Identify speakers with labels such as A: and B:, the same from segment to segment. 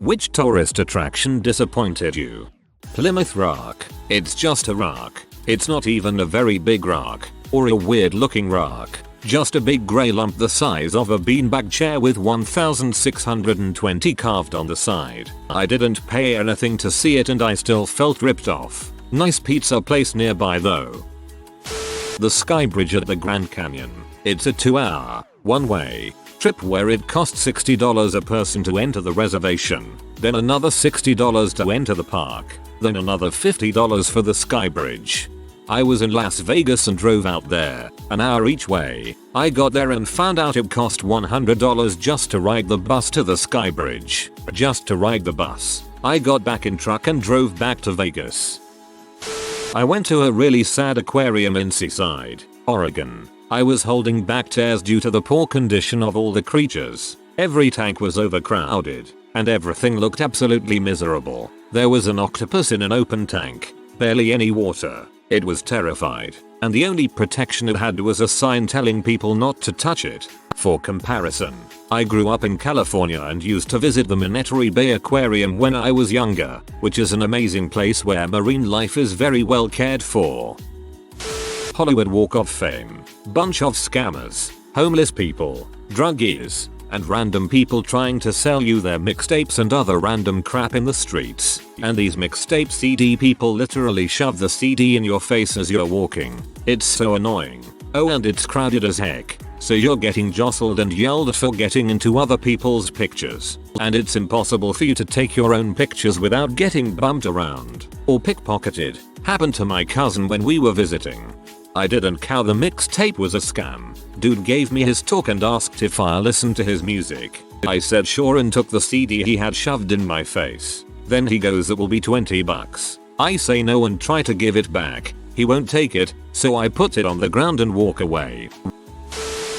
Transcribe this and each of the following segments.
A: Which tourist attraction disappointed you? Plymouth Rock. It's just a rock. It's not even a very big rock, or a weird looking rock. Just a big grey lump the size of a beanbag chair with 1620 carved on the side. I didn't pay anything to see it and I still felt ripped off. Nice pizza place nearby though. The Sky Bridge at the Grand Canyon. It's a 2-hour, one-way trip where it costs $60 a person to enter the reservation, then another $60 to enter the park, then another $50 for the Sky Bridge. I was in Las Vegas and drove out there, an hour each way. I got there and found out it cost $100 just to ride the bus to the Sky Bridge. Just to ride the bus. I got back in truck and drove back to Vegas. I went to a really sad aquarium in Seaside, Oregon. I was holding back tears due to the poor condition of all the creatures. Every tank was overcrowded, and everything looked absolutely miserable. There was an octopus in an open tank, barely any water. It was terrified, and the only protection it had was a sign telling people not to touch it. For comparison, I grew up in California and used to visit the Monterey Bay Aquarium when I was younger, which is an amazing place where marine life is very well cared for. Hollywood Walk of Fame. Bunch of scammers, homeless people, druggies, and random people trying to sell you their mixtapes and other random crap in the streets. And these mixtape CD people literally shove the CD in your face as you're walking. It's so annoying. Oh, and it's crowded as heck, so you're getting jostled and yelled at for getting into other people's pictures. And it's impossible for you to take your own pictures without getting bumped around or pickpocketed. Happened to my cousin when we were visiting. I didn't care the mixtape was a scam. Dude gave me his talk and asked if I'll listen to his music. I said sure and took the CD he had shoved in my face. Then he goes, it will be $20. I say no and try to give it back. He won't take it, so I put it on the ground and walk away.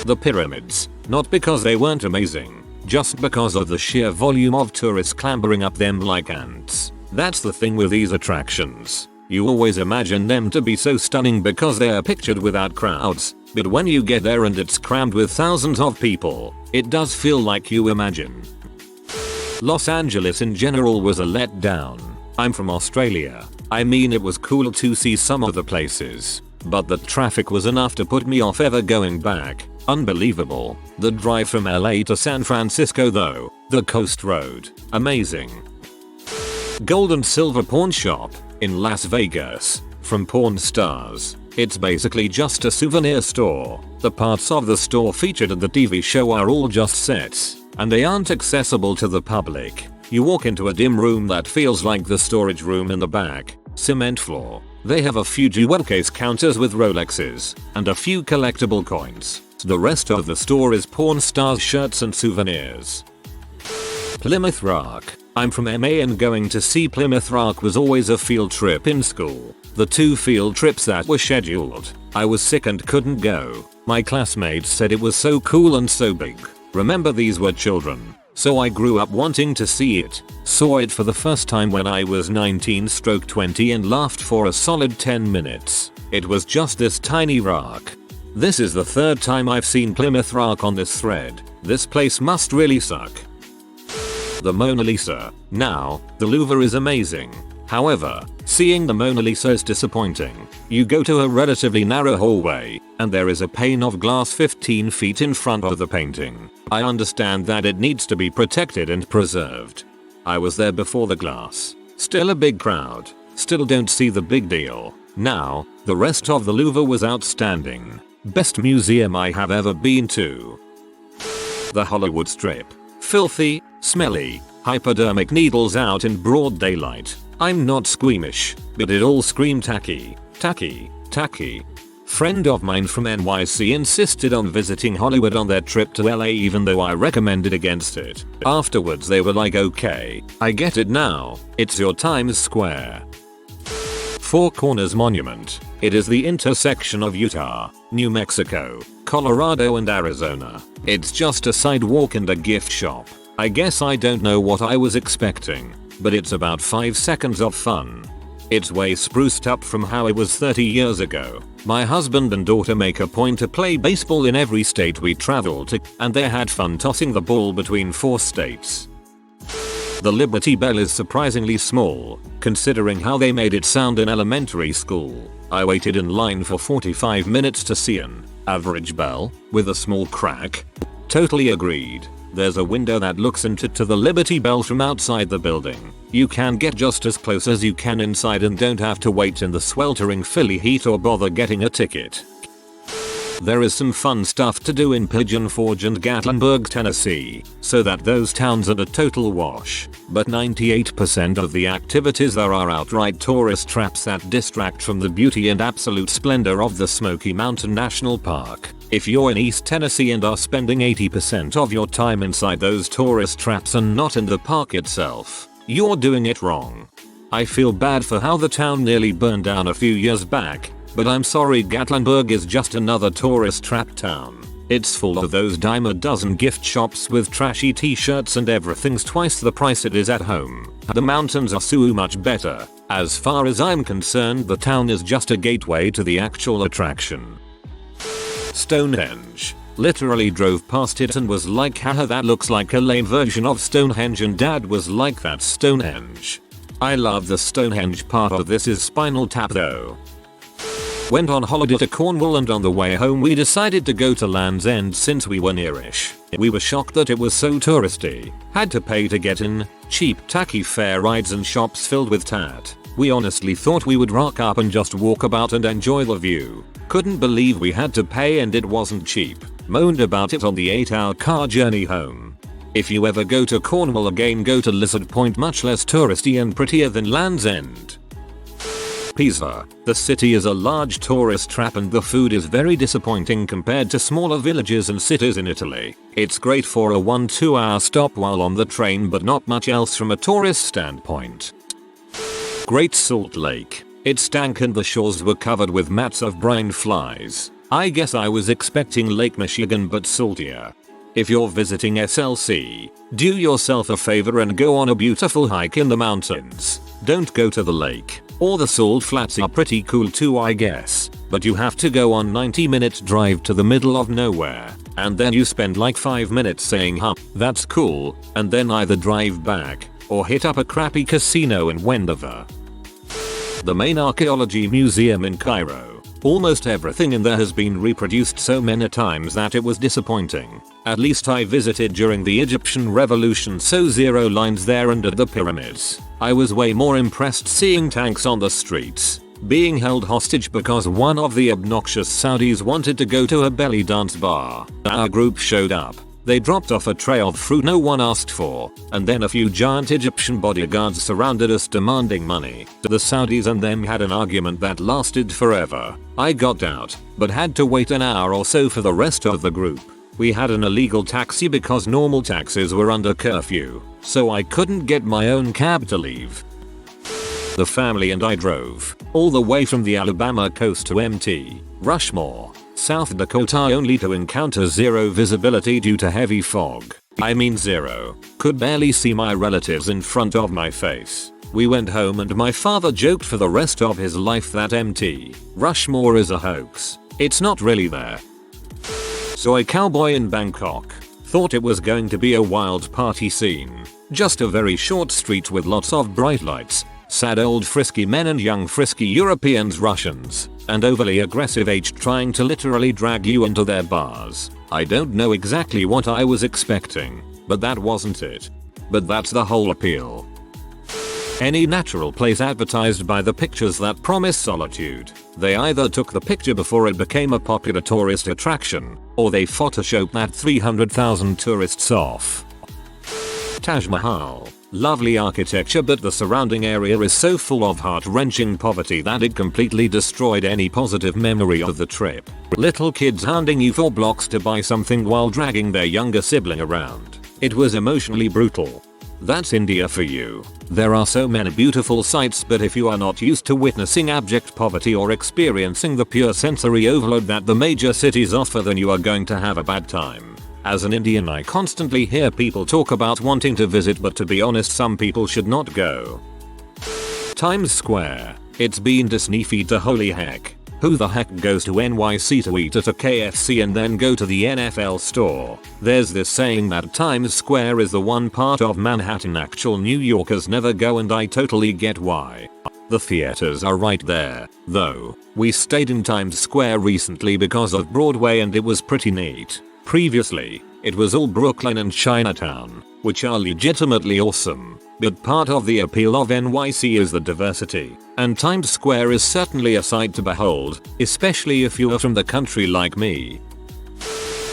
A: The pyramids. Not because they weren't amazing, just because of the sheer volume of tourists clambering up them like ants. That's the thing with these attractions. You always imagine them to be so stunning because they are pictured without crowds, but when you get there and it's crammed with thousands of people, it does feel like you imagine. Los Angeles in general was a letdown. I'm from Australia. I mean, it was cool to see some of the places, but the traffic was enough to put me off ever going back. Unbelievable. The drive from LA to San Francisco though, the coast road, amazing. Gold and silver pawn shop in Las Vegas from Pawn Stars. It's basically just a souvenir store. The parts of the store featured in the TV show are all just sets, and they aren't accessible to the public. You walk into a dim room that feels like the storage room in the back. Cement floor. They have a few jewel case counters with Rolexes and a few collectible coins. The rest of the store is Pawn Stars shirts and souvenirs. Plymouth Rock. I'm from MA and going to see Plymouth Rock was always a field trip in school. The 2 field trips that were scheduled, I was sick and couldn't go. My classmates said it was so cool and so big. Remember, these were children, so I grew up wanting to see it. Saw it for the first time when I was 19/20 and laughed for a solid 10 minutes. It was just this tiny rock. This is the 3rd time I've seen Plymouth Rock on this thread. This place must really suck. The Mona Lisa. Now, the Louvre is amazing. However, seeing the Mona Lisa is disappointing. You go to a relatively narrow hallway, and there is a pane of glass 15 feet in front of the painting. I understand that it needs to be protected and preserved. I was there before the glass. Still a big crowd. Still don't see the big deal. Now, the rest of the Louvre was outstanding. Best museum I have ever been to. The Hollywood Strip. Filthy, smelly, hypodermic needles out in broad daylight. I'm not squeamish, but it all screamed tacky, tacky, tacky. Friend of mine from NYC insisted on visiting Hollywood on their trip to LA even though I recommended against it. Afterwards they were like, okay, I get it now, it's your Times Square. Four Corners Monument. It is the intersection of Utah, New Mexico, Colorado and Arizona. It's just a sidewalk and a gift shop. I guess I don't know what I was expecting, but it's about 5 seconds of fun. It's way spruced up from how it was 30 years ago. My husband and daughter make a point to play baseball in every state we travel to, and they had fun tossing the ball between 4 states. The Liberty Bell is surprisingly small, considering how they made it sound in elementary school. I waited in line for 45 minutes to see an average bell with a small crack. Totally agreed. There's a window that looks into the Liberty Bell from outside the building. You can get just as close as you can inside and don't have to wait in the sweltering Philly heat or bother getting a ticket. There is some fun stuff to do in Pigeon Forge and Gatlinburg, Tennessee, so that those towns are a total wash, but 98% of the activities there are outright tourist traps that distract from the beauty and absolute splendor of the Smoky Mountain National Park. If you're in East Tennessee and are spending 80% of your time inside those tourist traps and not in the park itself, you're doing it wrong. I feel bad for how the town nearly burned down a few years back, but I'm sorry, Gatlinburg is just another tourist trap town. It's full of those dime a dozen gift shops with trashy t-shirts and everything's twice the price it is at home. The mountains are so much better. As far as I'm concerned, the town is just a gateway to the actual attraction. Stonehenge. Literally drove past it and was like, haha, that looks like a lame version of Stonehenge, and dad was like, that's Stonehenge. I love the Stonehenge part of this is Spinal Tap though. Went on holiday to Cornwall and on the way home we decided to go to Land's End since we were nearish. We were shocked that it was so touristy. Had to pay to get in, cheap tacky fare rides and shops filled with tat. We honestly thought we would rock up and just walk about and enjoy the view. Couldn't believe we had to pay and it wasn't cheap. Moaned about it on the 8-hour car journey home. If you ever go to Cornwall again, go to Lizard Point, much less touristy and prettier than Land's End. Pisa. The city is a large tourist trap and the food is very disappointing compared to smaller villages and cities in Italy. It's great for a 1-2 hour stop while on the train, but not much else from a tourist standpoint. Great Salt Lake. It stank and the shores were covered with mats of brine flies. I guess I was expecting Lake Michigan but saltier. If you're visiting SLC, do yourself a favor and go on a beautiful hike in the mountains. Don't go to the lake. Or the salt flats are pretty cool too, I guess, but you have to go on 90-minute drive to the middle of nowhere, and then you spend like 5 minutes saying huh, that's cool, and then either drive back, or hit up a crappy casino in Wendover. The main archaeology museum in Cairo. Almost everything in there has been reproduced so many times that it was disappointing. At least I visited during the Egyptian Revolution, so zero lines there and at the pyramids. I was way more impressed seeing tanks on the streets, being held hostage because one of the obnoxious Saudis wanted to go to a belly dance bar. Our group showed up. They dropped off a tray of fruit no one asked for, and then a few giant Egyptian bodyguards surrounded us demanding money. The Saudis and them had an argument that lasted forever. I got out, but had to wait an hour or so for the rest of the group. We had an illegal taxi because normal taxis were under curfew, so I couldn't get my own cab to leave. The family and I drove all the way from the Alabama coast to Mt. Rushmore, South Dakota, only to encounter zero visibility due to heavy fog. I mean zero. Could barely see my relatives in front of my face. We went home and my father joked for the rest of his life that Mt. Rushmore is a hoax. It's not really there. Saw a cowboy in Bangkok. Thought it was going to be a wild party scene. Just a very short street with lots of bright lights, sad old frisky men and young frisky Europeans, Russians, and overly aggressive H trying to literally drag you into their bars. I don't know exactly what I was expecting, but that wasn't it. But that's the whole appeal. Any natural place advertised by the pictures that promise solitude. They either took the picture before it became a popular tourist attraction, or they photoshopped that 300,000 tourists off. Taj Mahal. Lovely architecture, but the surrounding area is so full of heart-wrenching poverty that it completely destroyed any positive memory of the trip. Little kids hounding you for blocks to buy something while dragging their younger sibling around. It was emotionally brutal. That's India for you. There are so many beautiful sights, but if you are not used to witnessing abject poverty or experiencing the pure sensory overload that the major cities offer, then you are going to have a bad time. As an Indian, I constantly hear people talk about wanting to visit, but to be honest, some people should not go. Times Square. It's been Disney-fied to holy heck. Who the heck goes to NYC to eat at a KFC and then go to the NFL store? There's this saying that Times Square is the one part of Manhattan actual New Yorkers never go, and I totally get why. The theaters are right there, though. We stayed in Times Square recently because of Broadway and it was pretty neat. Previously, it was all Brooklyn and Chinatown, which are legitimately awesome. But part of the appeal of NYC is the diversity, and Times Square is certainly a sight to behold, especially if you are from the country like me.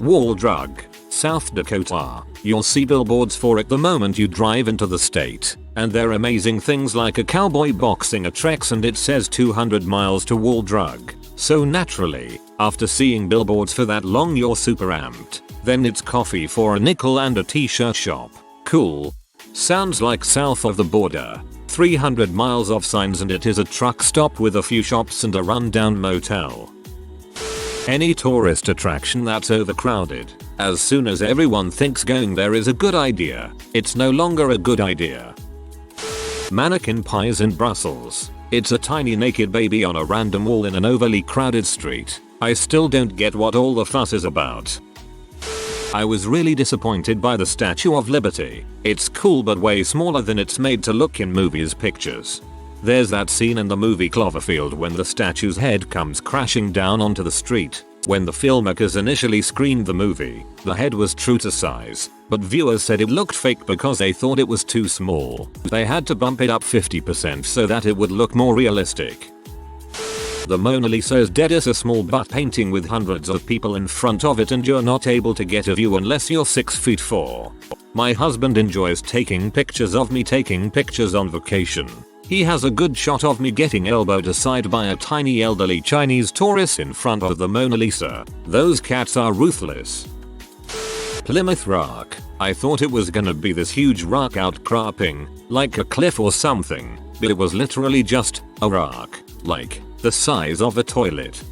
A: Wall drug, South Dakota. You'll see billboards for it the moment you drive into the state, and they're amazing things like a cowboy boxing a Trex and it says 200 miles to Wall drug. So naturally, after seeing billboards for that long you're super amped. Then it's coffee for a nickel and a t-shirt shop. Cool. Sounds like south of the border. 300 miles of signs and it is a truck stop with a few shops and a rundown motel. Any tourist attraction that's overcrowded. As soon as everyone thinks going there is a good idea, it's no longer a good idea. Mannequin pies in Brussels. It's a tiny naked baby on a random wall in an overly crowded street. I still don't get what all the fuss is about. I was really disappointed by the Statue of Liberty. It's cool but way smaller than it's made to look in movies pictures. There's that scene in the movie Cloverfield when the statue's head comes crashing down onto the street. When the filmmakers initially screened the movie, the head was true to size, but viewers said it looked fake because they thought it was too small. They had to bump it up 50% so that it would look more realistic. The Mona Lisa is dead as a small butt painting with hundreds of people in front of it and you're not able to get a view unless you're 6'4". My husband enjoys taking pictures of me taking pictures on vacation. He has a good shot of me getting elbowed aside by a tiny elderly Chinese tourist in front of the Mona Lisa. Those cats are ruthless. Plymouth Rock. I thought it was gonna be this huge rock outcropping, like a cliff or something, but it was literally just a rock, like the size of a toilet.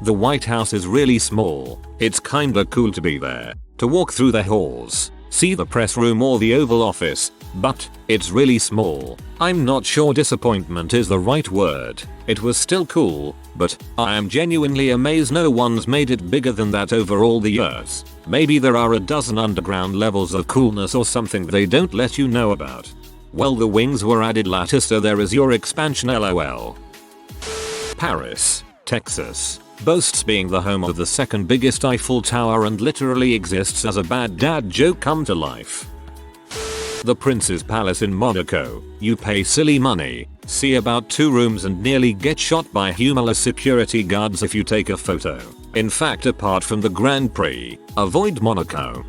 A: The White House is really small. It's kinda cool to be there, to walk through the halls, see the press room or the Oval Office, but it's really small. I'm not sure disappointment is the right word. It was still cool, but I am genuinely amazed no one's made it bigger than that over all the years. Maybe there are a dozen underground levels of coolness or something they don't let you know about. Well, the wings were added later, so there is your expansion, lol. Paris, Texas. Boasts being the home of the second biggest Eiffel Tower and literally exists as a bad dad joke come to life. The Prince's Palace in Monaco. You pay silly money, see about 2 rooms and nearly get shot by humorless security guards if you take a photo. In fact, apart from the Grand Prix, avoid Monaco.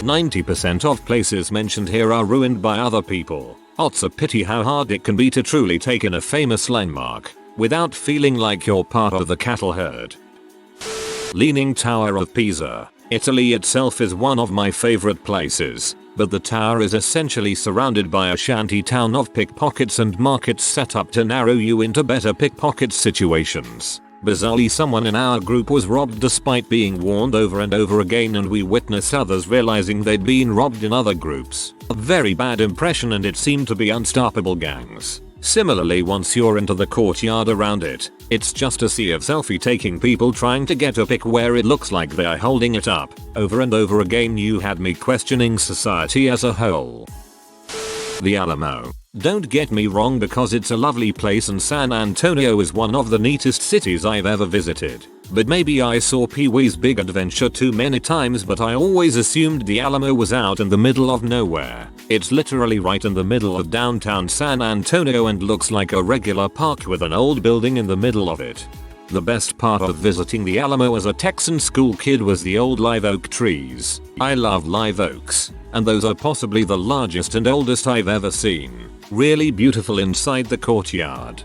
A: 90% of places mentioned here are ruined by other people. It's a pity how hard it can be to truly take in a famous landmark without feeling like you're part of the cattle herd. Leaning Tower of Pisa. Italy itself is one of my favorite places, but the tower is essentially surrounded by a shanty town of pickpockets and markets set up to narrow you into better pickpocket situations. Bizarrely, someone in our group was robbed despite being warned over and over again, and we witnessed others realizing they'd been robbed in other groups. A very bad impression, and it seemed to be unstoppable gangs. Similarly, once you're into the courtyard around it, it's just a sea of selfie-taking people trying to get a pic where it looks like they're holding it up. Over and over again, you had me questioning society as a whole. The Alamo. Don't get me wrong, because it's a lovely place and San Antonio is one of the neatest cities I've ever visited. But maybe I saw Pee-wee's Big Adventure too many times, but I always assumed the Alamo was out in the middle of nowhere. It's literally right in the middle of downtown San Antonio and looks like a regular park with an old building in the middle of it. The best part of visiting the Alamo as a Texan school kid was the old live oak trees. I love live oaks, and those are possibly the largest and oldest I've ever seen. Really beautiful inside the courtyard.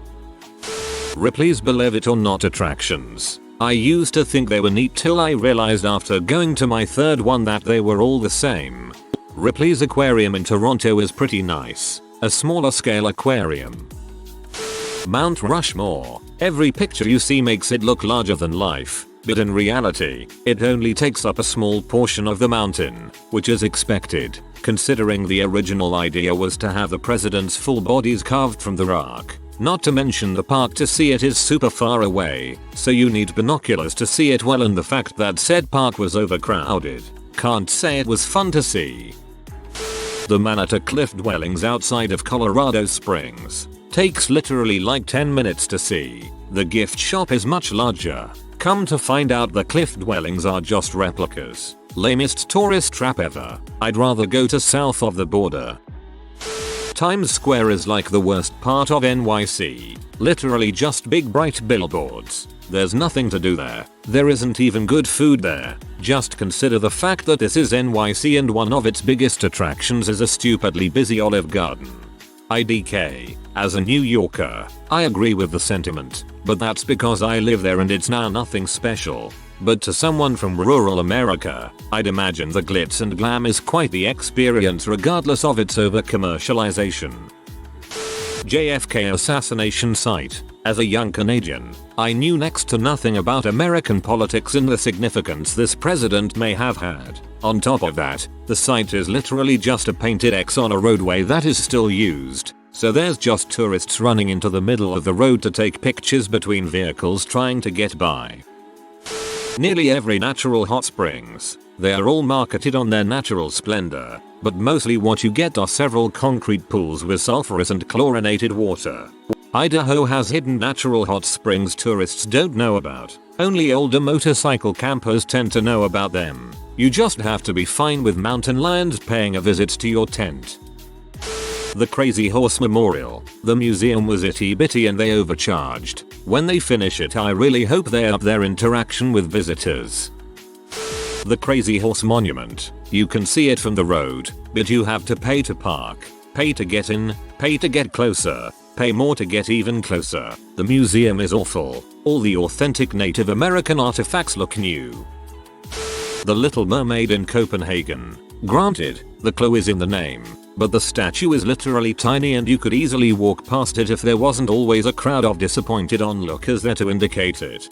A: Ripley's Believe It or Not attractions. I used to think they were neat till I realized after going to my third one that they were all the same. Ripley's Aquarium in Toronto is pretty nice. A smaller scale aquarium. Mount Rushmore. Every picture you see makes it look larger than life, but in reality, it only takes up a small portion of the mountain, which is expected, considering the original idea was to have the president's full bodies carved from the rock. Not to mention the park to see it is super far away, so you need binoculars to see it well, and the fact that said park was overcrowded. Can't say it was fun to see. The Manatee Cliff Dwellings outside of Colorado Springs. Takes literally like 10 minutes to see. The gift shop is much larger. Come to find out the cliff dwellings are just replicas. Lamest tourist trap ever. I'd rather go to south of the border. Times Square is like the worst part of NYC. Literally just big bright billboards. There's nothing to do there. There isn't even good food there. Just consider the fact that this is NYC and one of its biggest attractions is a stupidly busy Olive Garden. IDK. As a New Yorker, I agree with the sentiment, but that's because I live there and it's now nothing special. But to someone from rural America, I'd imagine the glitz and glam is quite the experience regardless of its over-commercialization. JFK assassination site. As a young Canadian, I knew next to nothing about American politics and the significance this president may have had. On top of that, the site is literally just a painted X on a roadway that is still used. So there's just tourists running into the middle of the road to take pictures between vehicles trying to get by. Nearly every natural hot springs. They are all marketed on their natural splendor, but mostly what you get are several concrete pools with sulfurous and chlorinated water. Idaho has hidden natural hot springs tourists don't know about. Only older motorcycle campers tend to know about them. You just have to be fine with mountain lions paying a visit to your tent. The Crazy Horse Memorial. The museum was itty bitty and they overcharged. When they finish it, I really hope they up their interaction with visitors. The Crazy Horse Monument. You can see it from the road, but you have to pay to park, pay to get in, pay to get closer, pay more to get even closer. The museum is awful. All the authentic Native American artifacts look new. The Little Mermaid in Copenhagen. Granted, the clue is in the name, but the statue is literally tiny and you could easily walk past it if there wasn't always a crowd of disappointed onlookers there to indicate it.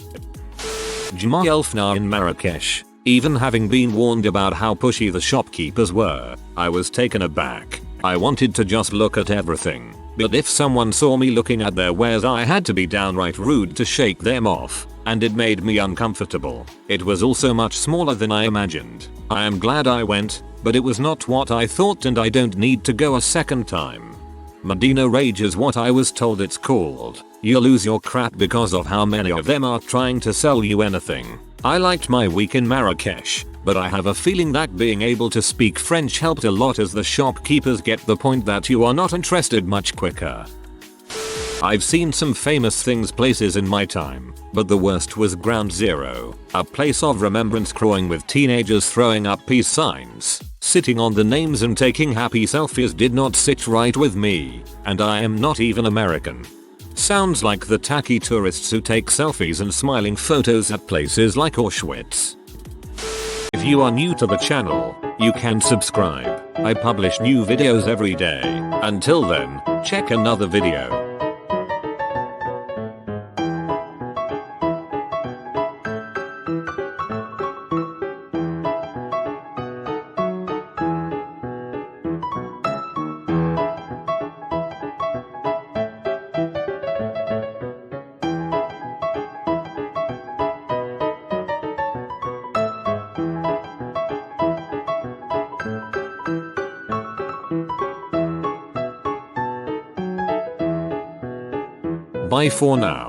A: Juma El Fna in Marrakesh. Even having been warned about how pushy the shopkeepers were, I was taken aback. I wanted to just look at everything, but if someone saw me looking at their wares I had to be downright rude to shake them off, and it made me uncomfortable. It was also much smaller than I imagined. I am glad I went, but it was not what I thought and I don't need to go a second time. Medina Rage is what I was told it's called. You lose your crap because of how many of them are trying to sell you anything. I liked my week in Marrakesh, but I have a feeling that being able to speak French helped a lot as the shopkeepers get the point that you are not interested much quicker. I've seen some famous places in my time, but the worst was Ground Zero, a place of remembrance crawling with teenagers throwing up peace signs. Sitting on the names and taking happy selfies did not sit right with me, and I am not even American. Sounds like the tacky tourists who take selfies and smiling photos at places like Auschwitz. If you are new to the channel, you can subscribe. I publish new videos every day. Until then, check another video. Bye for now.